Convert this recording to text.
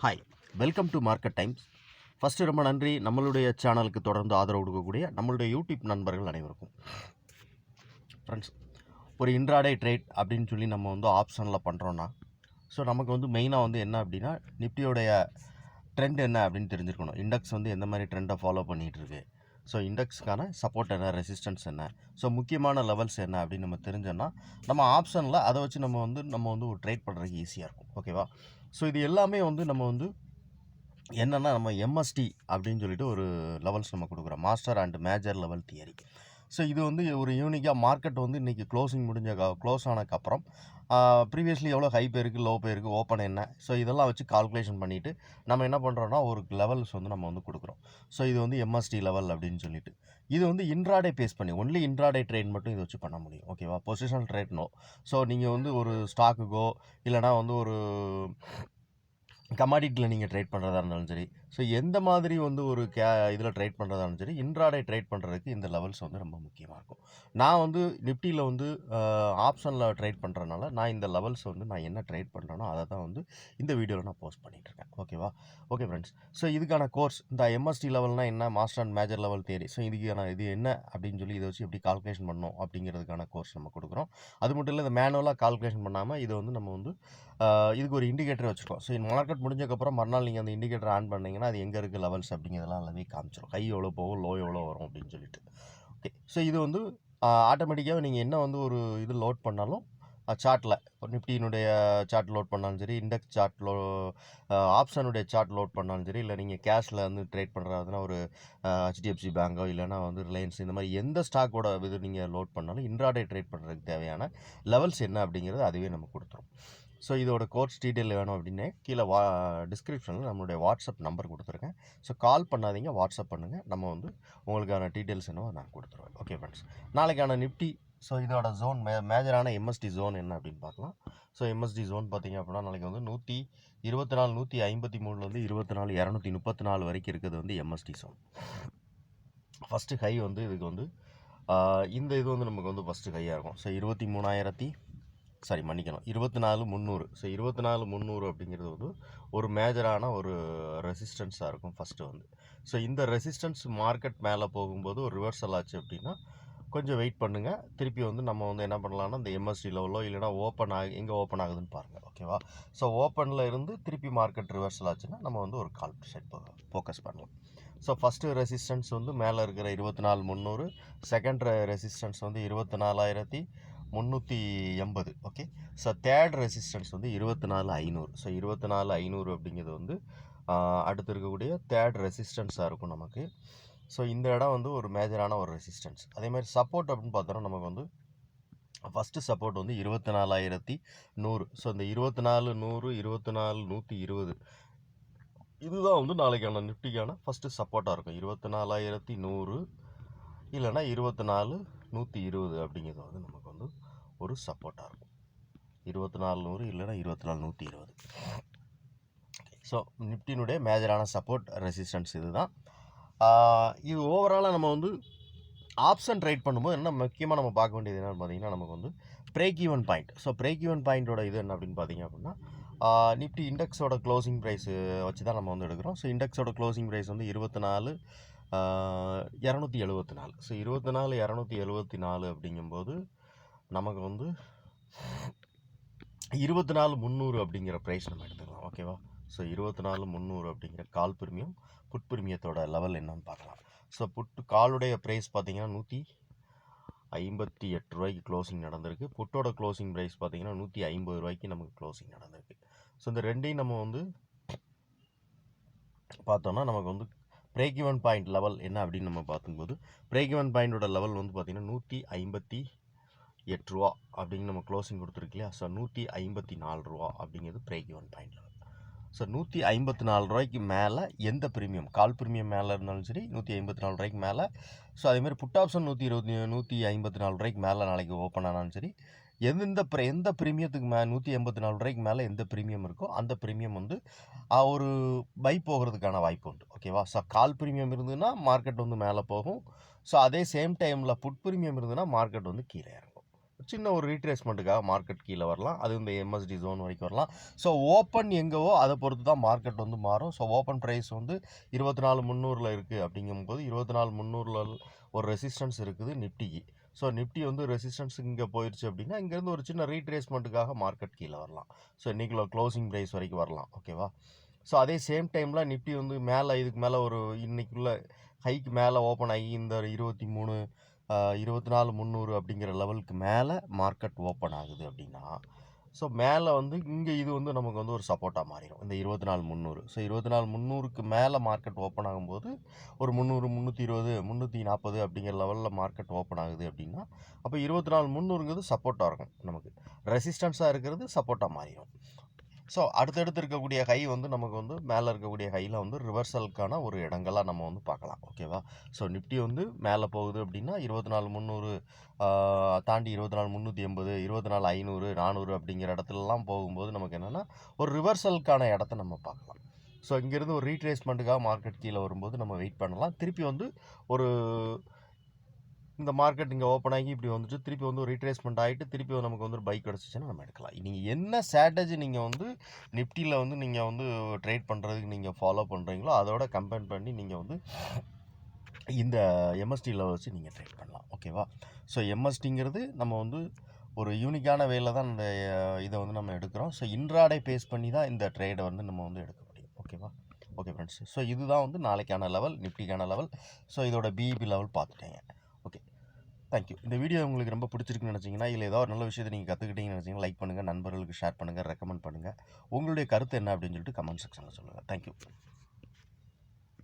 Hi, welcome to market times. First ரொம்ப நன்றி நம்மளுடைய சேனலுக்கு தொடர்ந்து ஆதரவு கொடுக்கக்கூடிய நம்மளுடைய யூடியூப் நண்பர்கள் அனைவருக்கும். ஃப்ரெண்ட்ஸ், ஒரு இன்ட்ராடே ட்ரேட் அப்படின்னு சொல்லி நம்ம வந்து ஆப்ஷனில் பண்ணுறோன்னா, ஸோ நமக்கு வந்து மெயினாக வந்து என்ன அப்படின்னா, நிஃப்டியோடைய ட்ரெண்ட் என்ன அப்படின்னு தெரிஞ்சுருக்கணும். இண்டெக்ஸ் வந்து எந்த மாதிரி ட்ரெண்டை ஃபாலோ பண்ணிகிட்டு இருக்கு, ஸோ இண்டெக்ஸ்க்கான சப்போர்ட் என்ன, ரெசிஸ்டன்ஸ் என்ன, ஸோ முக்கியமான லெவல்ஸ் என்ன அப்படின்னு நம்ம தெரிஞ்சோன்னா, நம்ம ஆப்ஷனில் அதை வச்சு நம்ம வந்து ஒரு ட்ரேட் பண்ணுறதுக்கு ஈஸியாக இருக்கும். ஓகேவா? ஸோ இது எல்லாமே வந்து நம்ம வந்து என்னென்னா, நம்ம எம்எஸ்டி அப்படின்னு சொல்லிட்டு ஒரு லெவல்ஸ் நம்ம கொடுக்குறோம், master and major level theory. So இது வந்து ஒரு யூனிக்காக மார்க்கெட் வந்து இன்றைக்கி க்ளோஸ் ஆனதுக்கப்புறம் ப்ரீவியஸ்லி எவ்வளோ ஹை போயிருக்கு, லோ போயிருக்கு, ஓப்பன் என்ன, ஸோ இதெல்லாம் வச்சு கால்குலேஷன் பண்ணிவிட்டு நம்ம என்ன பண்ணுறோன்னா ஒரு லெவல்ஸ் வந்து நம்ம வந்து கொடுக்குறோம். ஸோ இது வந்து எம்எஸ்டி லெவல் அப்படின்னு சொல்லிட்டு, இது வந்து இன்ட்ராடே பேஸ் பண்ணி ஒன்லி இன்ட்ராடே ட்ரேட் மட்டும் இதை வச்சு பண்ண முடியும். ஓகேவா? Positional trade no. ஸோ நீங்கள் வந்து ஒரு ஸ்டாக்குக்கோ இல்லைனா வந்து ஒரு கமாடிட்டியில் நீங்கள் ட்ரேட் பண்ணுறதா இருந்தாலும் சரி, ஸோ எந்த மாதிரி வந்து ஒரு இதில் ட்ரேட் பண்ணுறதா இருந்தாலும் சரி, இன்ட்ராடே ட்ரேட் பண்ணுறதுக்கு இந்த லெவல்ஸ் வந்து ரொம்ப முக்கியமாக இருக்கும். நான் வந்து நிஃப்டியில் வந்து ஆப்ஷனில் ட்ரேட் பண்ணுறதுனால நான் இந்த லெவல்ஸ் வந்து நான் என்ன ட்ரேட் பண்ணுறேனோ அதை தான் வந்து இந்த வீடியோவில் நான் போஸ்ட் பண்ணிகிட்ருக்கேன். ஓகேவா? ஓகே ஃப்ரெண்ட்ஸ், ஸோ இதுக்கான கோர்ஸ் இந்த எம்எஸ்டி லெவல்னால் என்ன, master and major level theory, so இதுக்கான இது என்ன அப்படின்னு சொல்லி இதை வச்சு எப்படி கால்குலேஷன் பண்ணணும் அப்படிங்கிறதுக்கான கோர்ஸ் நம்ம கொடுக்குறோம். அது மட்டும் இல்லை, இந்த மேனுவலாக கால்குலேஷன் பண்ணாமல் இதை வந்து நம்ம வந்து இதுக்கு ஒரு இண்டிகேட்டர் வச்சுருக்கோம். ஸோ மார்க்கெட் முடிஞ்சக்கப்புறம் மறுநாள் நீங்கள் அந்த இண்டிகேட்டர் ஆன் பண்ணிங்கன்னா அது எங்கே இருக்குது லெவல்ஸ் அப்படிங்கிறதெல்லாம் எல்லாமே காமிச்சிடும். ஹை எவ்வளோ போகும், லோ எவ்வளோ வரும் அப்படின்னு சொல்லிட்டு. ஓகே, ஸோ இது வந்து ஆட்டோமேட்டிக்காக நீங்கள் என்ன வந்து ஒரு இது லோட் பண்ணாலும் சார்ட்டில், நிஃப்டியினுடைய சார்ட் லோட் பண்ணாலும் சரி, இண்டெக்ஸ் சார்ட் ஆப்ஷனுடைய சார்ட் லோட் பண்ணாலும் சரி, இல்லை நீங்கள் கேஷில் வந்து ட்ரேட் பண்ணுறதுனா ஒரு ஹெச்டிஎஃப்சி பேங்கோ இல்லைனா வந்து ரிலையன்ஸ், இந்த மாதிரி எந்த ஸ்டாக்கோட இது நீங்கள் லோட் பண்ணாலும் இன்ட்ராடே ட்ரேட் பண்ணுறதுக்கு தேவையான லெவல்ஸ் என்ன அப்படிங்கிறது அதுவே நம்ம கொடுத்துரும். ஸோ இதோட கோர்ஸ் டீட்டெயில் வேணும் அப்படின்னே கீழே டிஸ்கிரிப்ஷனில் நம்மளுடைய வாட்ஸ்அப் நம்பர் கொடுத்துருக்கேன். ஸோ கால் பண்ணாதீங்க, வாட்ஸ்அப் பண்ணுங்கள். நம்ம வந்து உங்களுக்கான டீட்டெயில்ஸ் என்னவோ நான் கொடுத்துருவேன். ஓகே ஃப்ரெண்ட்ஸ், நாளைக்கான நிஃப்டி ஸோ இதோட ஜோன் மேஜரான எம்எஸ்டி ஜோன் என்ன அப்படின்னு பார்க்கலாம். ஸோ எம்எஸ்டி ஜோன் பார்த்திங்க அப்படின்னா நாளைக்கு வந்து 124 153 24 வரைக்கும் இருக்கிறது வந்து எம்எஸ்டி ஜோன். ஃபஸ்ட்டு ஹை வந்து இதுக்கு வந்து இந்த இது வந்து நமக்கு வந்து ஃபஸ்ட்டு ஹையாக இருக்கும். ஸோ 24,300. ஸோ 24,300 அப்படிங்கிறது வந்து ஒரு மேஜரான ஒரு ரெசிஸ்டன்ஸாக இருக்கும் ஃபஸ்ட்டு வந்து. ஸோ இந்த ரெசிஸ்டன்ஸ் மார்க்கெட் மேலே போகும்போது ஒரு ரிவர்சல் ஆச்சு அப்படின்னா கொஞ்சம் வெயிட் பண்ணுங்கள். திருப்பி வந்து நம்ம வந்து என்ன பண்ணலாம்னா இந்த எம்எஸ்டி லெவலோ இல்லைனா எங்கே ஓப்பன் ஆகுதுன்னு பாருங்கள். ஓகேவா? ஸோ ஓப்பனில் இருந்து திருப்பி மார்க்கெட் ரிவர்சல் ஆச்சுன்னா நம்ம வந்து ஒரு கால் செட் ஃபோக்கஸ் பண்ணலாம். ஸோ ஃபஸ்ட்டு ரெசிஸ்டன்ஸ் வந்து மேலே இருக்கிற 24,300, செகண்ட் ரெசிஸ்டன்ஸ் வந்து 24,380. ஓகே, ஸோ தேர்ட் ரெசிஸ்டன்ஸ் வந்து 24,500. ஸோ 24,500 அப்படிங்கிறது வந்து அடுத்து இருக்கக்கூடிய தேர்ட் ரெசிஸ்டன்ஸாக இருக்கும் நமக்கு. ஸோ இந்த இடம் வந்து ஒரு மேஜரான ஒரு ரெசிஸ்டன்ஸ். அதே மாதிரி சப்போர்ட் அப்படின்னு பார்த்தோன்னா நமக்கு வந்து ஃபஸ்ட்டு சப்போர்ட் வந்து 24,100. ஸோ இந்த 24,100, 24,120 இதுதான் வந்து நாளைக்கான நிஃப்டிக்கான ஃபஸ்ட்டு சப்போர்ட்டாக இருக்கும். 24,100 இல்லைனா 24,120 அப்படிங்கிறது வந்து நமக்கு வந்து ஒரு சப்போர்ட்டாக இருக்கும். 24,100 இல்லைனா 24,120. ஸோ நிஃப்டினுடைய மேஜரான சப்போர்ட் ரெசிஸ்டன்ஸ் இது தான். இது ஓவராலாக நம்ம வந்து ஆப்ஷன் ட்ரேட் பண்ணும்போது என்ன முக்கியமாக நம்ம பார்க்க வேண்டியது என்னென்னு பார்த்தீங்கன்னா நமக்கு வந்து break even point. So break even பாயிண்டோட இது என்ன அப்படின்னு பார்த்தீங்க அப்படின்னா நிஃப்டி இண்டெக்ஸோட க்ளோசிங் ப்ரைஸ் வச்சு தான் நம்ம வந்து எடுக்கிறோம். ஸோ இண்டெக்ஸோட க்ளோசிங் ப்ரைஸ் வந்து 24,274. ஸோ 24,274 அப்படிங்கும்போது நமக்கு வந்து 24,300 அப்படிங்கிற ப்ரைஸ் நம்ம எடுத்துக்கலாம். ஓகேவா? ஸோ 24,300 அப்படிங்கிற கால் பிரிமியம், புட் பிரிமியத்தோட லெவல் என்னன்னு பார்க்கலாம். ஸோ காலுடைய ப்ரைஸ் பார்த்தீங்கன்னா 158 ரூபாய்க்கு க்ளோசிங் நடந்திருக்கு. புட்டோட க்ளோசிங் ப்ரைஸ் பார்த்தீங்கன்னா 150 ரூபாய்க்கு நமக்கு க்ளோசிங் நடந்திருக்கு. ஸோ இந்த ரெண்டையும் நம்ம வந்து பார்த்தோம்னா நமக்கு வந்து பிரேக் ஈவன் பாயிண்ட் லெவல் என்ன அப்படின்னு நம்ம பார்க்கும்போது பிரேக் ஈவன் பாயிண்டோட லெவல் வந்து பார்த்திங்கன்னா 158 ரூபா அப்படின்னு நம்ம க்ளோசிங் கொடுத்துருக்கு இல்லையா. ஸோ 154 ரூபா அப்படிங்கிறது break even point level. So 154 ரூபாய்க்கு மேலே எந்த ப்ரீமியம், கால் ப்ரீமியம் மேலே இருந்தாலும் சரி 154 ரூபாய்க்கு மேலே. ஸோ அதேமாதிரி புட் ஆப்ஷன் 154 ரூபாய்க்கு மேலே நாளைக்கு ஓப்பன் ஆனாலும் சரி, எந்த ப்ரீமியத்துக்கு 184 ரூபாய்க்கு மேலே எந்த ப்ரீமியம் இருக்கோ அந்த ப்ரீமியம் வந்து ஒரு பை போகிறதுக்கான வாய்ப்பு உண்டு. ஓகேவா? ஸோ கால் ப்ரீமியம் இருந்ததுன்னா மார்க்கெட் வந்து மேலே போகும். ஸோ அதே சேம் டைமில் புட் ப்ரீமியம் இருந்ததுன்னா மார்க்கெட் வந்து கீழே இறங்கும். சின்ன ஒரு ரீட்ரேஸ்மெண்ட்டுக்காக மார்க்கெட் கீழே வரலாம். அது இந்த எம்எஸ்டி ஜோன் வரைக்கும் வரலாம். ஸோ ஓப்பன் எங்கவோ அதை பொறுத்து தான் மார்க்கெட் வந்து மாறும். ஸோ ஓப்பன் ப்ரைஸ் வந்து 24,300 இருக்குது அப்படிங்கும்போது 24,300 ஒரு ரெசிஸ்டன்ஸ் இருக்குது நிஃப்டிக்கு. ஸோ நிஃப்டி வந்து ரெசிஸ்டன்ஸ் இங்கே போயிடுச்சு அப்படின்னா இங்கேருந்து ஒரு சின்ன ரீட்ரேஸ்மெண்ட்டுக்காக மார்க்கெட் கீழே வரலாம். ஸோ இன்றைக்குள்ள க்ளோசிங் ப்ரைஸ் வரைக்கும் வரலாம். ஓகேவா? ஸோ அதே சேம் டைமில் நிஃப்டி வந்து மேலே இதுக்கு மேலே ஒரு இன்றைக்குள்ள ஹைக்கு மேலே ஓப்பன் ஆகி இந்த 24,300 அப்படிங்கிற லெவலுக்கு மேலே மார்க்கெட் ஓப்பன் ஆகுது அப்படின்னா ஸோ மேலே வந்து இங்கே இது வந்து நமக்கு வந்து ஒரு சப்போர்ட்டாக மாறிடும் இந்த 24,300. ஸோ 24,300க்கு மேலே மார்க்கெட் ஓப்பன் ஆகும்போது ஒரு 300, 320, 340 அப்படிங்கிற லெவலில் மார்க்கெட் ஓப்பன் ஆகுது அப்படின்னா அப்போ 24,300ங்கிறது சப்போர்ட்டாக இருக்கும். நமக்கு ரெசிஸ்டன்ஸாக இருக்கிறது சப்போர்ட்டாக மாறிடும். ஸோ அடுத்தடுத்து இருக்கக்கூடிய ஹை வந்து நமக்கு வந்து மேலே இருக்கக்கூடிய ஹையில் வந்து ரிவர்சலுக்கான ஒரு இடங்களாக நம்ம வந்து பார்க்கலாம். ஓகேவா? ஸோ நிஃப்டி வந்து மேலே போகுது அப்படின்னா 24,300 தாண்டி 24,380, 24,500, 400 அப்படிங்கிற இடத்துலலாம் போகும்போது நமக்கு என்னென்னா ஒரு ரிவர்சலுக்கான இடத்த நம்ம பார்க்கலாம். ஸோ இங்கேருந்து ஒரு ரீட்ரேஸ்மெண்ட்டுக்காக மார்க்கெட் கீழே வரும்போது நம்ம வெயிட் பண்ணலாம். திருப்பி வந்து ஒரு இந்த மார்க்கெட் இங்கே ஓப்பன் ஆகி இப்படி வந்துட்டு திருப்பி வந்து ஒரு ரீட்ரேஸ்மெண்ட் ஆகிட்டு திருப்பி நமக்கு வந்து ஒரு பைக் கிடச்சிச்சின்னா நம்ம எடுக்கலாம். நீங்கள் என்ன ஸ்ட்ராட்டஜி நீங்கள் வந்து நிஃப்டியில் வந்து நீங்கள் வந்து ட்ரேட் பண்ணுறதுக்கு நீங்கள் ஃபாலோ பண்ணுறீங்களோ அதோட கம்பேர் பண்ணி நீங்கள் வந்து இந்த எம்எஸ்டியில் வச்சு நீங்கள் ட்ரேட் பண்ணலாம். ஓகேவா? ஸோ எம்எஸ்டிங்கிறது நம்ம வந்து ஒரு யூனிக்கான வேலை தான் இந்த இதை வந்து நம்ம எடுக்கிறோம். ஸோ இன்ட்ராடே பேஸ் பண்ணி தான் இந்த ட்ரேடை வந்து நம்ம வந்து எடுக்க முடியும். ஓகேவா? Okay friends. ஸோ இதுதான் வந்து நாளைக்கான லெவல், நிஃப்டிக்கான லெவல். ஸோ இதோட பிஇபி லெவல் பார்த்துட்டேங்க. Okay, thank you. இந்த வீடியோ உங்களுக்கு ரொம்ப பிடிச்சிருக்குன்னு நினச்சிங்கன்னா இல்லை ஏதோ ஒரு நல்ல விஷயத்தை நீங்கள் கற்றுக்கிட்டீங்கன்னு நினச்சிங்கன்னா லைக் பண்ணுங்கள், நண்பர்களுக்கு ஷேர் பண்ணுங்கள், ரெக்கமெண்ட் பண்ணுங்கள். உங்களுடைய கருத்து என்ன அப்படின்னு சொல்லிட்டு கமெண்ட் செக்ஷனில் சொல்லுங்கள். தேங்க்யூ.